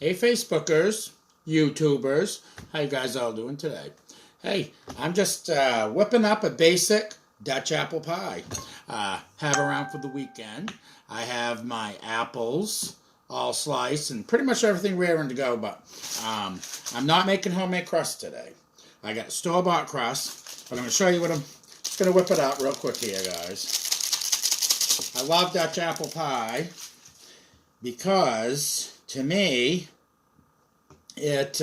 Hey, Facebookers, YouTubers, how you guys all doing today? Hey, I'm just whipping up a basic Dutch apple pie. Have around for the weekend. I have my apples all sliced and pretty much everything raring to go, but I'm not making homemade crust today. I got store-bought crust, but I'm going to show you what I'm just going to whip it up real quick here, guys. I love Dutch apple pie because, to me, it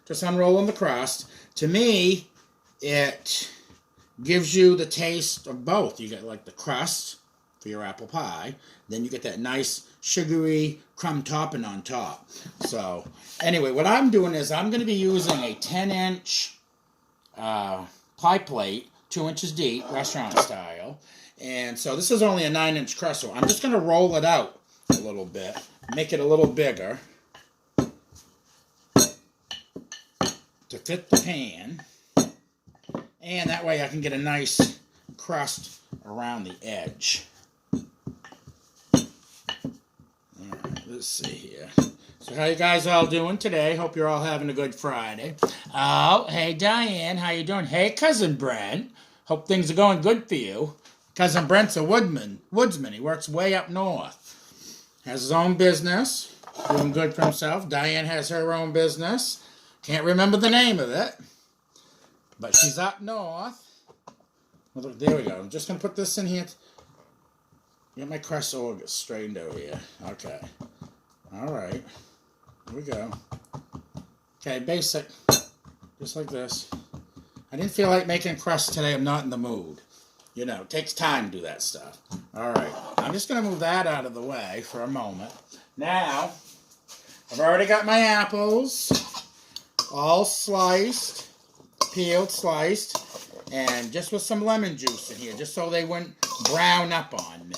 just unrolling the crust. To me, it gives you the taste of both. You get like the crust for your apple pie, then you get that nice sugary crumb topping on top. So anyway, what I'm doing is I'm going to be using a 10-inch pie plate, 2 inches deep, restaurant style. And so this is only a 9-inch crust, so I'm just going to roll it out a little bit, make it a little bigger to fit the pan, and that way I can get a nice crust around the edge. Alright, let's see here. So how you guys all doing today? Hope you're all having a good Friday. Oh, hey Diane, how you doing? Hey Cousin Brent, hope things are going good for you. Cousin Brent's a woodsman. He works way up north. Has his own business, doing good for himself. Diane has her own business. Can't remember the name of it, but she's up north. Well, there we go. I'm just going to put this in here. Get my crust straightened over here. Okay. All right. Here we go. Okay, basic. Just like this. I didn't feel like making crust today. I'm not in the mood. You know, it takes time to do that stuff. All right. I'm just going to move that out of the way for a moment. Now, I've already got my apples all sliced, peeled, sliced, and just with some lemon juice in here, just so they wouldn't brown up on me.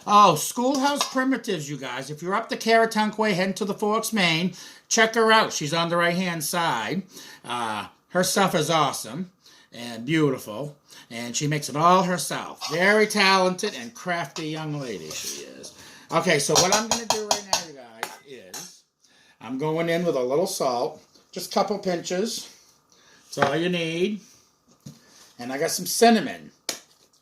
Oh, Schoolhouse Primitives, you guys. If you're up the Caratunk Way, heading to the Forks, Maine, check her out. She's on the right-hand side. Her stuff is awesome and beautiful, and she makes it all herself. Very talented and crafty young lady she is. Okay, so what I'm going to do right now, you guys, is I'm going in with a little salt. Just a couple pinches. That's all you need. And I got some cinnamon.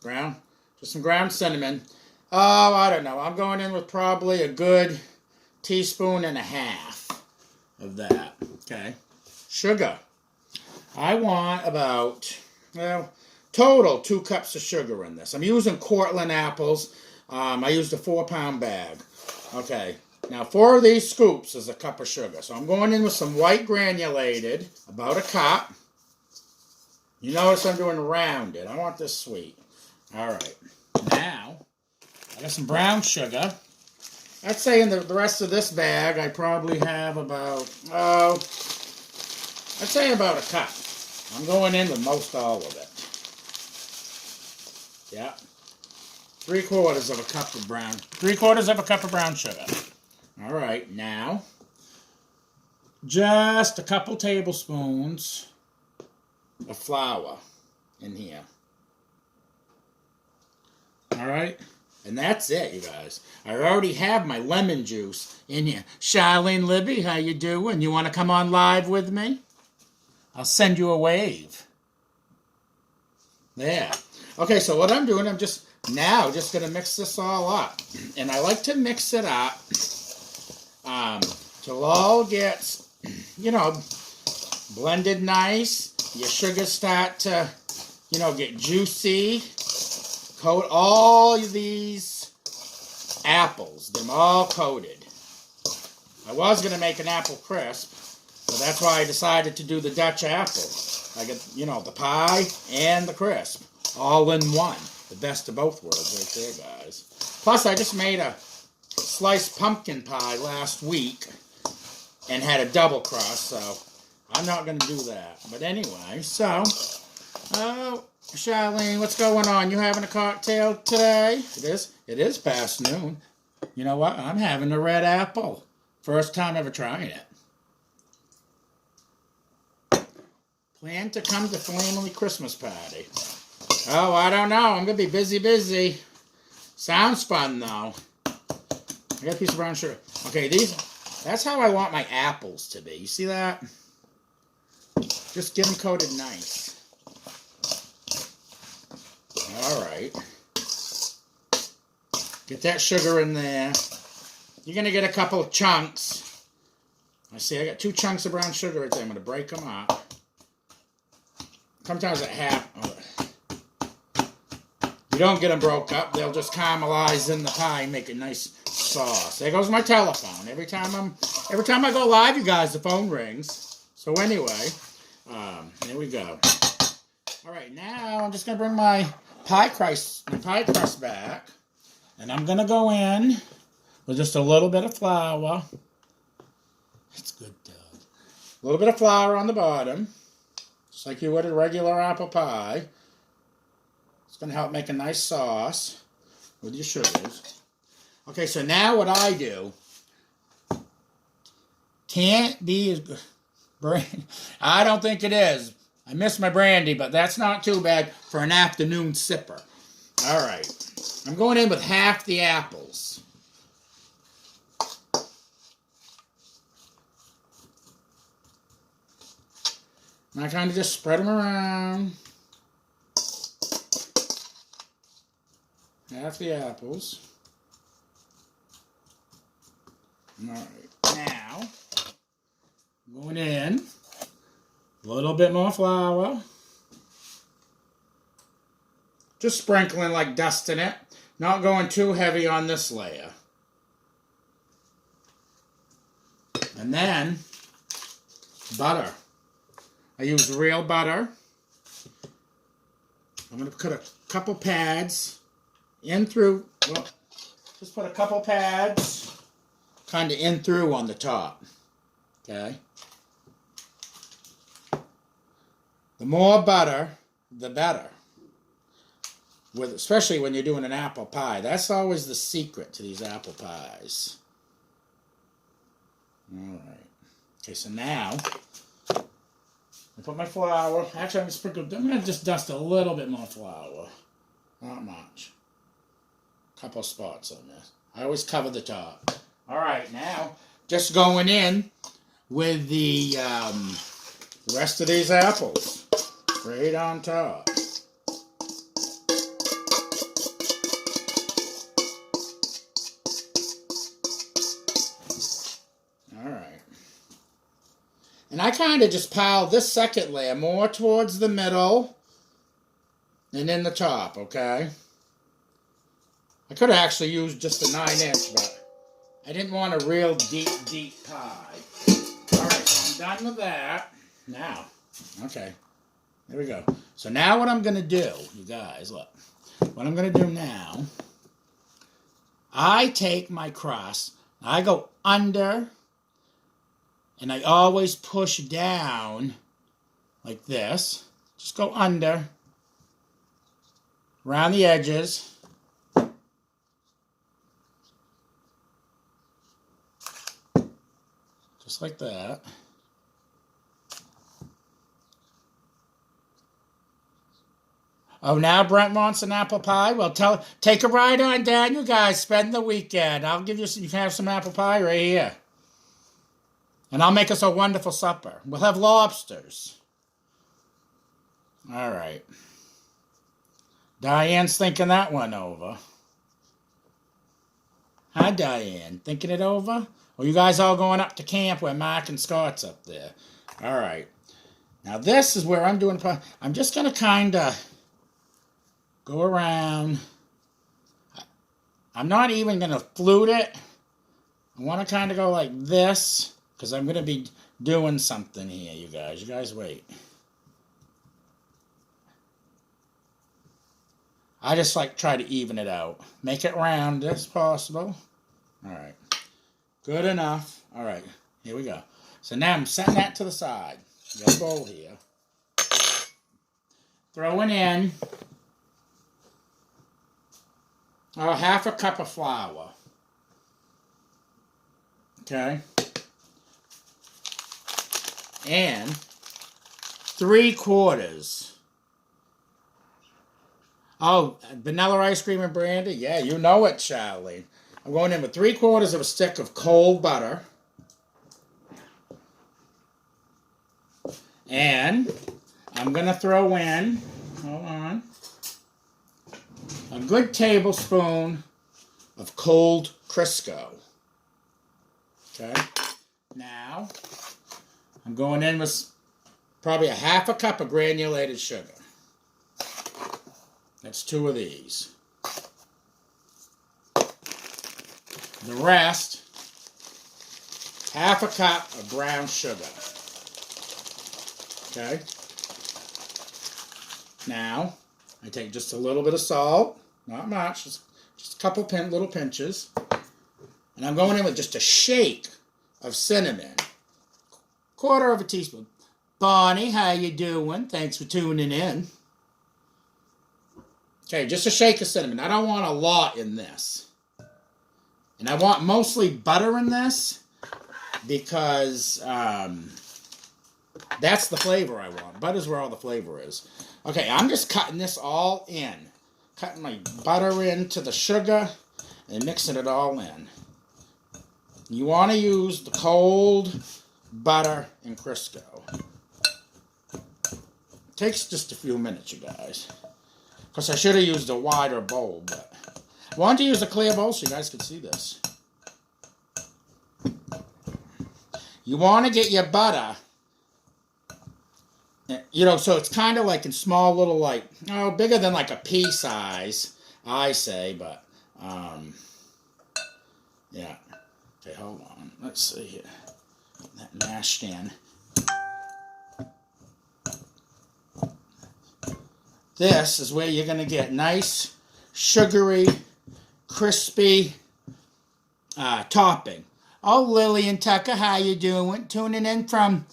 Just some ground cinnamon. Oh, I don't know. I'm going in with probably a good teaspoon and a half of that. Okay. Sugar. I want about, well, total 2 cups of sugar in this. I'm using Cortland apples. I used a 4-pound bag. Okay. Now, 4 of these scoops is a cup of sugar. So I'm going in with some white granulated, about a cup. You notice I'm doing rounded. I want this sweet. All right. Now, I got some brown sugar. I'd say in the rest of this bag, I probably have about, I'd say about a cup. I'm going in with most all of it. Yeah. 3/4 of a cup of brown. 3/4 of a cup of brown sugar. All right, now, just a couple tablespoons of flour in here. All right, and that's it, you guys. I already have my lemon juice in here. Charlene Libby, how you doing? You want to come on live with me? I'll send you a wave. There. Okay, so what I'm doing, I'm just going to mix this all up. And I like to mix it up till all gets, you know, blended nice. Your sugars start to, you know, get juicy. Coat all of these apples. They're all coated. I was going to make an apple crisp, so that's why I decided to do the Dutch apple. I get, you know, the pie and the crisp all in one. The best of both worlds right there, guys. Plus, I just made a sliced pumpkin pie last week and had a double crust, so I'm not going to do that. But anyway, so, Charlene, what's going on? You having a cocktail today? It is past noon. You know what? I'm having a red apple. First time ever trying it. Plan to come to family Christmas party. Oh, I don't know. I'm going to be busy. Sounds fun, though. I got a piece of brown sugar. Okay, these That's how I want my apples to be. You see that? Just get them coated nice. All right. Get that sugar in there. You're going to get a couple of chunks. I see I got 2 chunks of brown sugar right there. I'm going to break them up. Sometimes at half. You don't get them broke up. They'll just caramelize in the pie and make a nice sauce. There goes my telephone. Every time I go live, you guys, the phone rings. So anyway, there we go. All right, now I'm just going to bring my pie crust back. And I'm going to go in with just a little bit of flour. That's good, Doug. A little bit of flour on the bottom, just like you would a regular apple pie. It's going to help make a nice sauce with your sugars. Okay, so now what I do, can't be as good. I don't think it is. I miss my brandy, but that's not too bad for an afternoon sipper. All right. I'm going in with half the apples. And I kind of just spread them around. Half the apples. All right. Now, going in. A little bit more flour. Just sprinkling like dust in it. Not going too heavy on this layer. And then, butter. I use real butter. I'm going to put a couple pads in through, well, just put a couple pads kind of in through on the top. Okay? The more butter, the better. Especially when you're doing an apple pie. That's always the secret to these apple pies. Alright. Okay, so now, I put my flour. Actually, I'm going to just dust a little bit more flour. Not much. A couple spots on this. I always cover the top. Alright, now, just going in with the rest of these apples. Right on top. And I kind of just pile this second layer more towards the middle and in the top, okay? I could have actually used just a 9-inch, but I didn't want a real deep, deep pie. All right, so I'm done with that. Now, okay, there we go. So now what I'm going to do, you guys, look. What I'm going to do now, I take my crust, I go under, and I always push down like this. Just go under, around the edges. Just like that. Oh, now Brent wants an apple pie? Well, take a ride on down, you guys. Spend the weekend. I'll give you some, you can have some apple pie right here. And I'll make us a wonderful supper. We'll have lobsters. All right. Diane's thinking that one over. Hi, Diane. Thinking it over? Or you guys all going up to camp where Mark and Scott's up there? All right. Now this is where I'm doing... I'm just going to kind of go around. I'm not even going to flute it. I want to kind of go like this. Because I'm going to be doing something here, you guys. You guys wait. I just like try to even it out. Make it round as possible. All right. Good enough. All right. Here we go. So now I'm setting that to the side. Got a bowl here. Throwing in half a cup of flour. Okay. And 3/4. Oh, vanilla ice cream and brandy? Yeah, you know it, Charlie. I'm going in with 3/4 of a stick of cold butter. And I'm going to throw in, hold on, a good tablespoon of cold Crisco. Okay. Now, I'm going in with probably a half a cup of granulated sugar. That's 2 of these. The rest, half a cup of brown sugar. Okay. Now, I take just a little bit of salt, not much, just a couple little pinches. And I'm going in with just a shake of cinnamon. 1/4 of a teaspoon. Bonnie, how you doing? Thanks for tuning in. Okay, just a shake of cinnamon. I don't want a lot in this. And I want mostly butter in this because that's the flavor I want. Butter's where all the flavor is. Okay, I'm just cutting this all in. Cutting my butter into the sugar and mixing it all in. You want to use the cold butter and Crisco. It takes just a few minutes, you guys. Because I should have used a wider bowl, but I wanted to use a clear bowl so you guys could see this. You want to get your butter, so it's kind of like in small little, bigger than like a pea size, I say, but, yeah. Okay, hold on. Let's see here. Get that mashed in. This is where you're going to get nice, sugary, crispy topping. Oh, Lillian Tucker, how you doing? Tuning in from,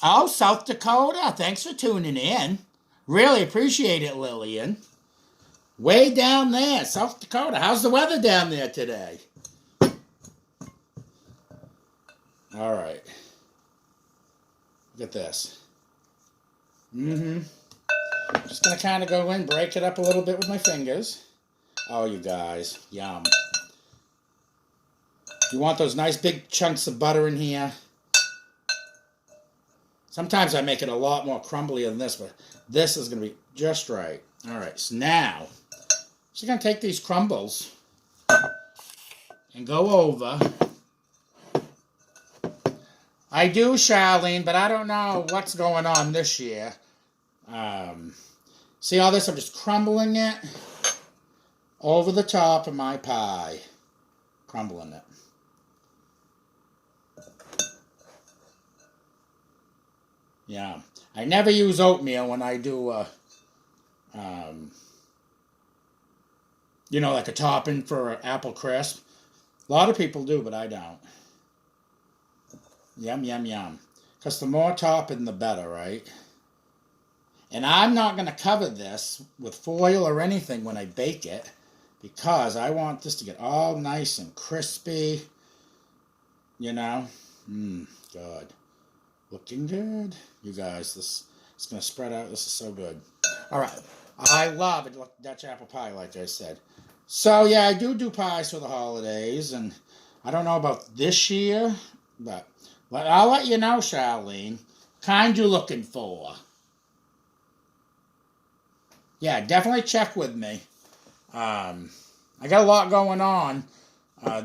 South Dakota. Thanks for tuning in. Really appreciate it, Lillian. Way down there, South Dakota. How's the weather down there today? All right. Look at this. Just going to kind of go in, break it up a little bit with my fingers. Oh, you guys. Yum. You want those nice big chunks of butter in here. Sometimes I make it a lot more crumbly than this, but this is going to be just right. All right. So now, just going to take these crumbles and go over. I do, Charlene, but I don't know what's going on this year. See all this? I'm just crumbling it over the top of my pie. Crumbling it. Yeah. I never use oatmeal when I do, like a topping for an apple crisp. A lot of people do, but I don't. Yum, yum, yum. Because the more topping, the better, right? And I'm not going to cover this with foil or anything when I bake it because I want this to get all nice and crispy. Good. Looking good. You guys, this is going to spread out. This is so good. All right. I love it. Dutch apple pie, like I said. So, yeah, I do pies for the holidays. And I don't know about this year, but I'll let you know, Charlene. Kind you looking for. Yeah, definitely check with me. I got a lot going on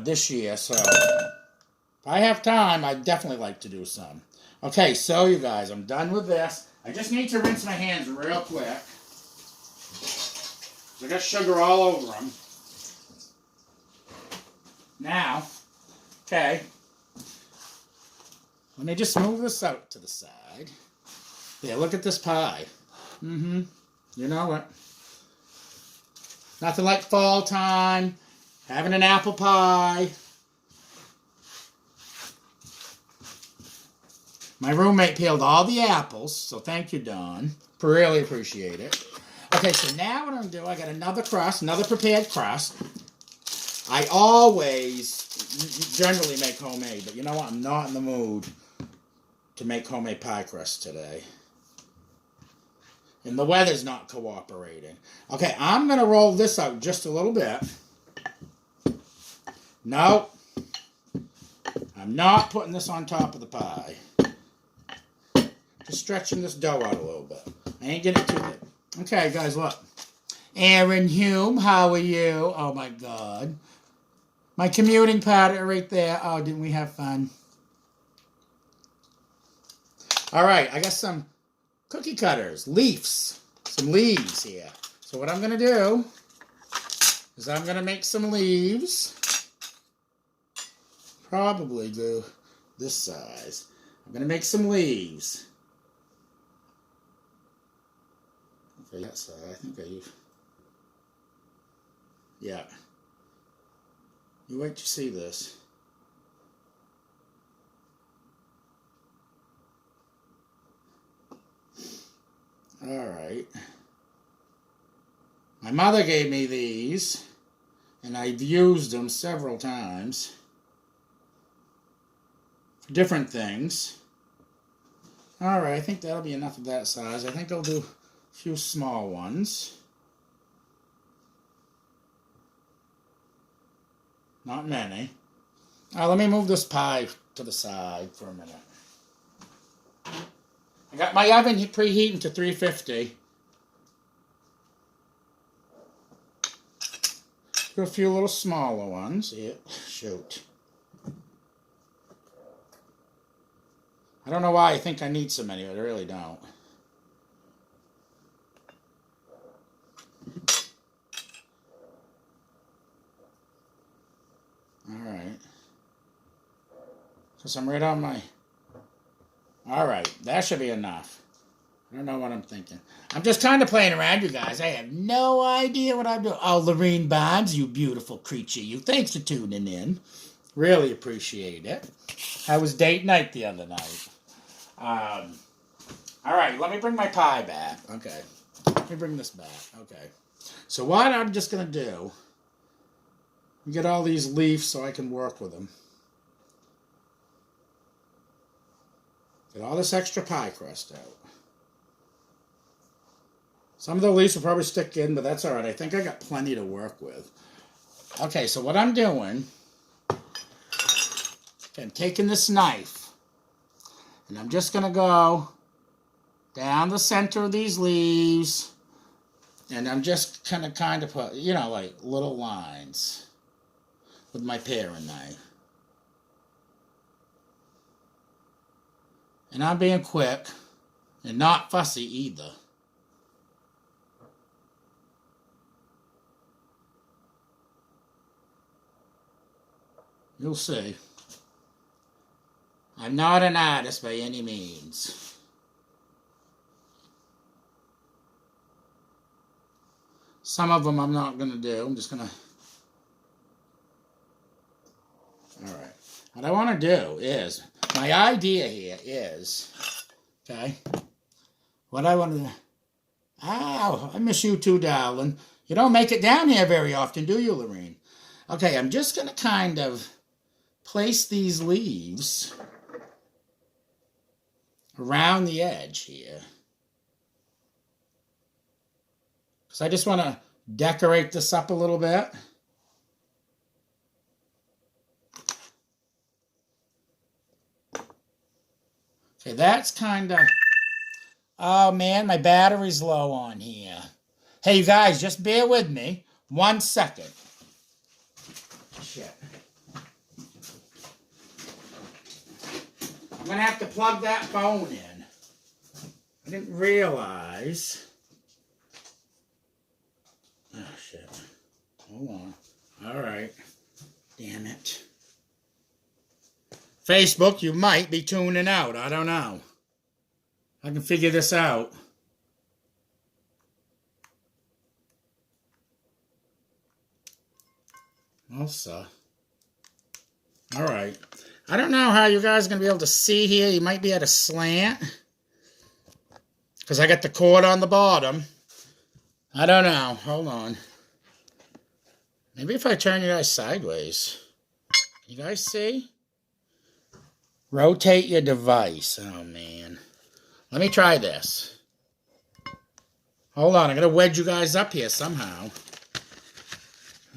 this year, so if I have time, I'd definitely like to do some. Okay, so you guys, I'm done with this. I just need to rinse my hands real quick. I got sugar all over them. Now, okay, let me just move this out to the side. Yeah, look at this pie. You know what? Nothing like fall time, having an apple pie. My roommate peeled all the apples, so thank you, Dawn. Really appreciate it. Okay, so now what I'm going to do, I got another crust, another prepared crust. I always generally make homemade, but you know what? I'm not in the mood to make homemade pie crust today. And the weather's not cooperating. Okay, I'm going to roll this out just a little bit. No, I'm not putting this on top of the pie. Just stretching this dough out a little bit. I ain't getting too big. Okay, guys, look. Aaron Hume, how are you? Oh, my God. My commuting partner right there. Oh, didn't we have fun? All right, I got some cookie cutters, leaves, some leaves here. So what I'm going to do is I'm going to make some leaves. Probably do this size. I'm going to make some leaves. Okay, that side, I think I use. Yeah. You wait to see this. All right. My mother gave me these, and I've used them several times for different things. All right, I think that'll be enough of that size. I think I'll do a few small ones. Not many. Let me move this pie to the side for a minute. I got my oven preheating to 350. Do a few little smaller ones. Yeah, shoot. I don't know why I think I need so many, but I really don't. Alright. Because I'm right on my... Alright, that should be enough. I don't know what I'm thinking. I'm just kind of playing around, you guys. I have no idea what I'm doing. Oh, Lorene Bonds, you beautiful creature. You. Thanks for tuning in. Really appreciate it. I was date night the other night. Alright, let me bring my pie back. Okay. Let me bring this back. Okay. So what I'm just going to do... Get all these leaves so I can work with them. Get all this extra pie crust out. Some of the leaves will probably stick in, but that's all right. I think I got plenty to work with. Okay, so what I'm doing, I'm taking this knife, and I'm just going to go down the center of these leaves, and I'm just kind of put, you know, like little lines with my paring knife. And I'm being quick and not fussy either. You'll see. I'm not an artist by any means. Some of them I'm not going to do. I'm just going to... Alright. What I want to do is... My idea here is... Okay? What I want to... Ow! I miss you too, darling. You don't make it down here very often, do you, Lorene? Okay, I'm just going to kind of place these leaves around the edge here. Because I just want to decorate this up a little bit. Okay, that's kind of... Oh, man, my battery's low on here. Hey, you guys, just bear with me 1 second. Shit. I'm going to have to plug that phone in. I didn't realize... Oh, shit. Hold on. All right. Damn it. Facebook, you might be tuning out. I don't know. I can figure this out. Also. All right. I don't know how you guys are going to be able to see here. You might be at a slant. Because I got the cord on the bottom. I don't know. Hold on. Maybe if I turn you guys sideways. You guys see? Rotate your device. Oh, man. Let me try this. Hold on. I'm going to wedge you guys up here somehow.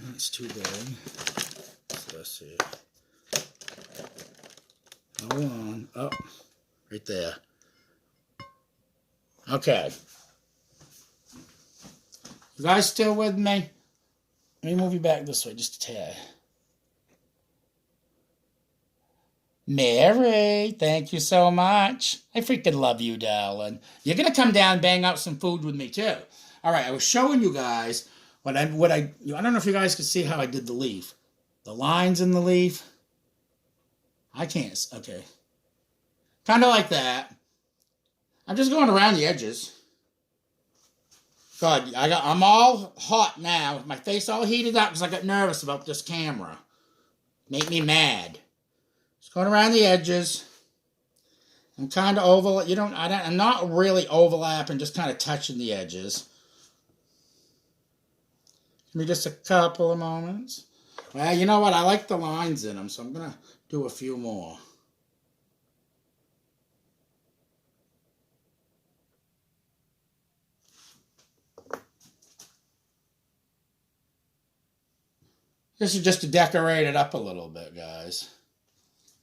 That's too big. What's this here? Hold on. Oh, right there. Okay. You guys still with me? Let me move you back this way just a tad. Mary, thank you so much. I freaking love you, darling. You're going to come down and bang out some food with me, too. All right, I was showing you guys I don't know if you guys can see how I did the leaf. The lines in the leaf. I can't, okay. Kind of like that. I'm just going around the edges. God, I'm all hot now. My face all heated up because I got nervous about this camera. Made me mad. Just going around the edges. I'm kind of I'm not really overlapping, just kind of touching the edges. Give me just a couple of moments. Well, you know what? I like the lines in them, so I'm going to do a few more. This is just to decorate it up a little bit, guys.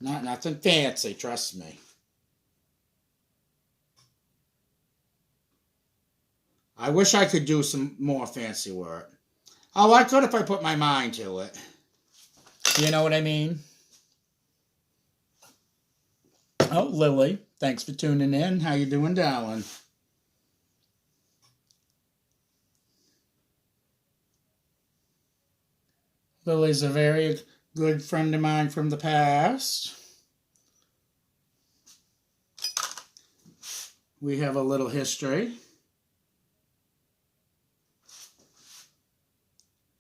Nothing fancy, trust me. I wish I could do some more fancy work. Oh, I could if I put my mind to it. You know what I mean? Oh, Lily, thanks for tuning in. How you doing, darling? Lily's a very good friend of mine from the past. We have a little history.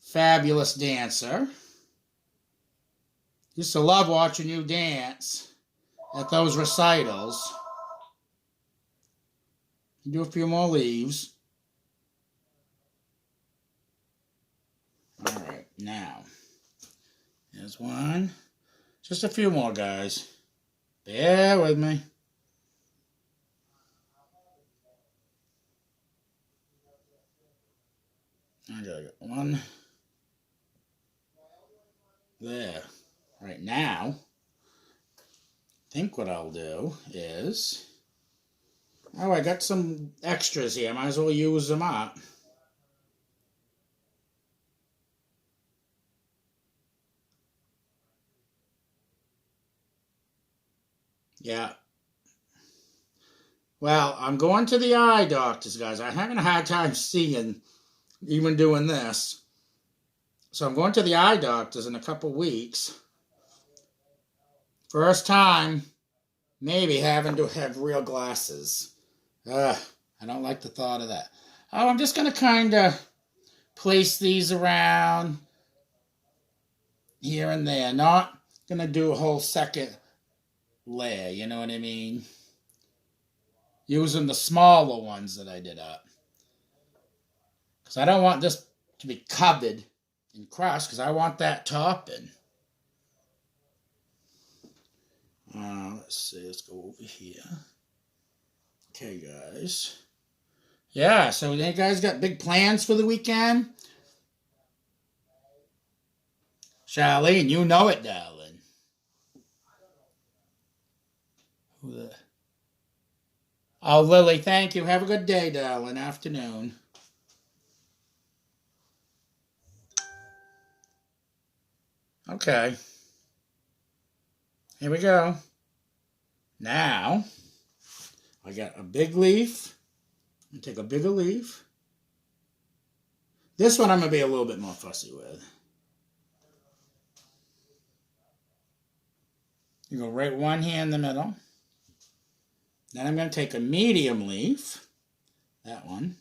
Fabulous dancer. Used to love watching you dance at those recitals. Do a few more leaves. All right, now, there's one. Just a few more, guys. Bear with me. I gotta get one. There. Right now, I think what I'll do is... Oh, I got some extras here. Might as well use them up. Yeah. Well, I'm going to the eye doctors, guys. I'm having a hard time seeing, even doing this. So I'm going to the eye doctors in a couple weeks. First time, maybe having to have real glasses. I don't like the thought of that. Oh, I'm just going to kind of place these around here and there. Not going to do a whole second layer, you know what I mean? Using the smaller ones that I did up. Because I don't want this to be covered in crust, because I want that topping. Let's see, let's go over here. Okay, guys. Yeah, so you guys got big plans for the weekend? Charlene, you know it, darling. Oh, Lily, thank you. Have a good day, darling. Afternoon. Okay. Here we go. Now, I got a big leaf. I'm going to take a bigger leaf. This one I'm going to be a little bit more fussy with. You go right one here in the middle. Then I'm going to take a medium leaf. That one.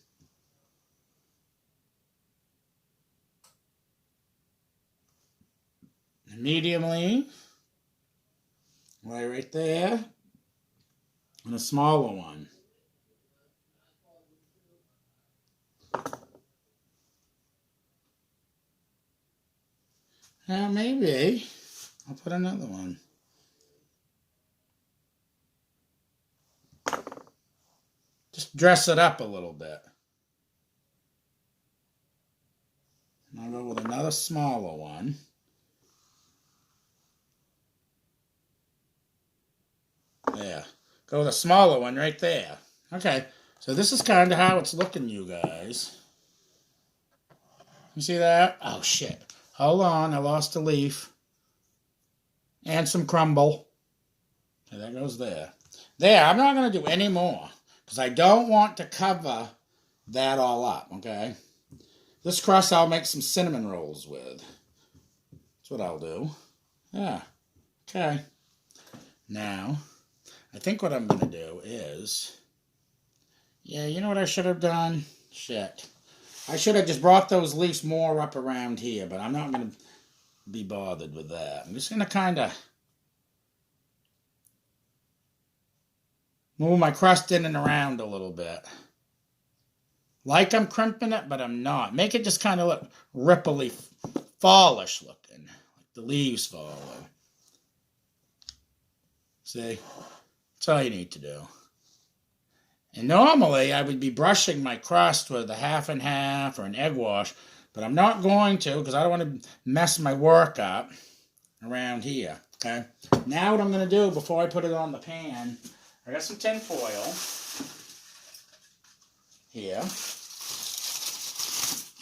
A medium leaf. Right there. And a smaller one. Now maybe I'll put another one. Just dress it up a little bit. And I'll go with another smaller one. There. Go with a smaller one right there. Okay. So this is kind of how it's looking, you guys. You see that? Oh, shit. Hold on. I lost a leaf. And some crumble. Okay, that goes there. There. I'm not going to do any more. Because I don't want to cover that all up, okay? This crust I'll make some cinnamon rolls with. That's what I'll do. Yeah. Okay. Now, I think what I'm going to do is... Yeah, you know what I should have done? Shit. I should have just brought those leaves more up around here, but I'm not going to be bothered with that. I'm just going to kind of move my crust in and around a little bit. Like I'm crimping it, but I'm not. Make it just kind of look ripply, fallish looking. Like the leaves falling. See? That's all you need to do. And normally I would be brushing my crust with a half and half or an egg wash, but I'm not going to because I don't want to mess my work up around here. Okay. Now what I'm going to do before I put it on the pan, I got some tin foil here.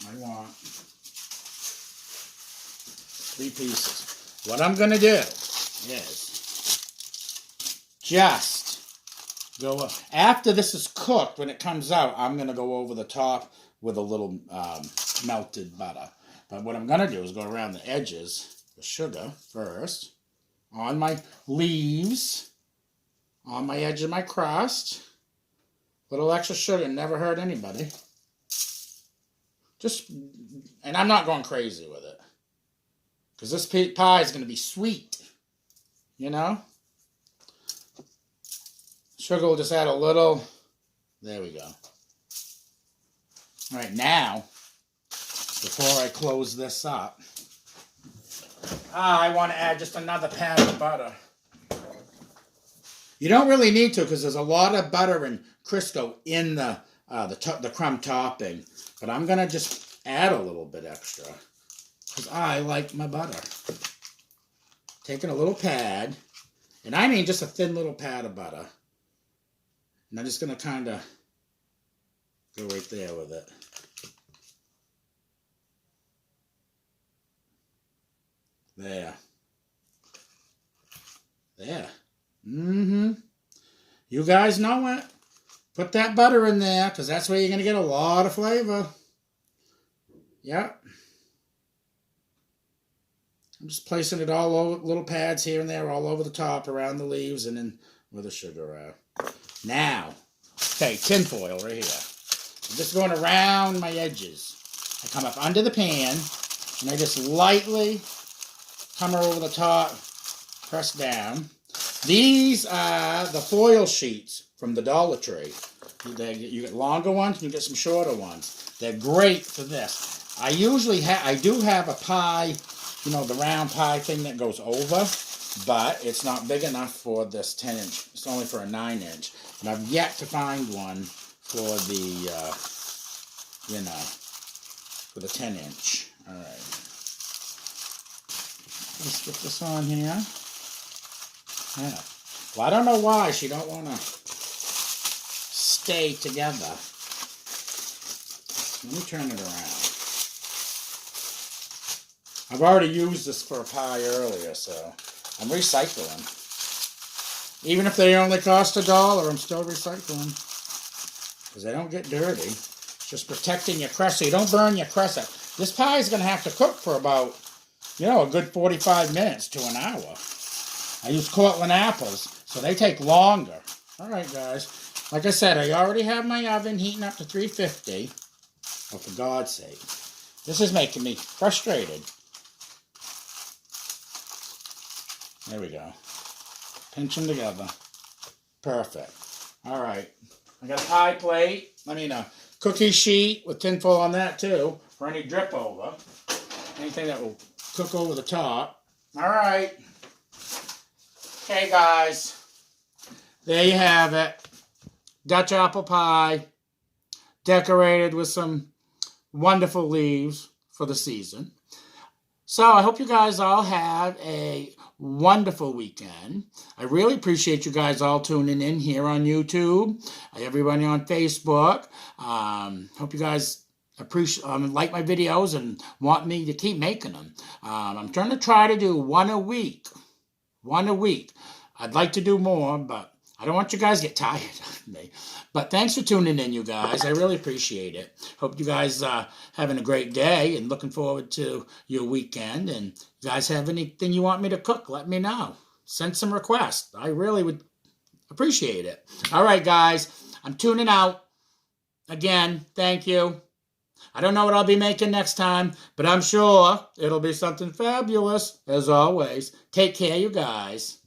I want 3 pieces. What I'm going to do is just go up. After this is cooked, when it comes out, I'm going to go over the top with a little melted butter. But what I'm going to do is go around the edges, the sugar first, on my leaves, on my edge of my crust. Little extra sugar never hurt anybody. And I'm not going crazy with it. Because this pie is going to be sweet. You know? Sugar will just add a little. There we go. All right, now, before I close this up, I want to add just another pat of butter. You don't really need to because there's a lot of butter and Crisco in the crumb topping. But I'm going to just add a little bit extra because I like my butter. Taking a little pad, and I mean just a thin little pad of butter. And I'm just going to kind of go right there with it. There. There. Mm-hmm. You guys know it. Put that butter in there, because that's where you're going to get a lot of flavor. Yep. I'm just placing it all over, little pads here and there, all over the top, around the leaves, and then where the sugar are. Now, okay, tin foil right here. I'm just going around my edges. I come up under the pan, and I just lightly come over the top, press down. These are the foil sheets from the Dollar Tree. You get longer ones, and you get some shorter ones. They're great for this. I do have a pie, you know, the round pie thing that goes over, but it's not big enough for this 10-inch. It's only for a 9-inch. And I've yet to find one for the, for the 10-inch. All right. Let's get this on here. Yeah. Well, I don't know why she don't want to stay together. Let me turn it around. I've already used this for a pie earlier, so I'm recycling. Even if they only cost $1, I'm still recycling. Because they don't get dirty. It's just protecting your crust so you don't burn your crust out. This pie is going to have to cook for about, a good 45 minutes to an hour. I use Cortland apples, so they take longer. All right, guys. Like I said, I already have my oven heating up to 350. Oh, for God's sake. This is making me frustrated. There we go. Pinch them together. Perfect. All right. I got a pie plate. A cookie sheet with tinfoil on that too, for any drip over. Anything that will cook over the top. All right. Okay, guys. There you have it. Dutch apple pie. Decorated with some wonderful leaves for the season. So I hope you guys all have a wonderful weekend. I really appreciate you guys all tuning in here on YouTube, everybody on Facebook. Hope you guys appreciate like my videos and want me to keep making them. I'm trying to try to do one a week. I'd like to do more, but I don't want you guys to get tired of me. But thanks for tuning in, you guys. I really appreciate it. Hope you guys having a great day and looking forward to your weekend. And if you guys have anything you want me to cook, let me know. Send some requests. I really would appreciate it. All right, guys. I'm tuning out. Again, thank you. I don't know what I'll be making next time, but I'm sure it'll be something fabulous, as always. Take care, you guys.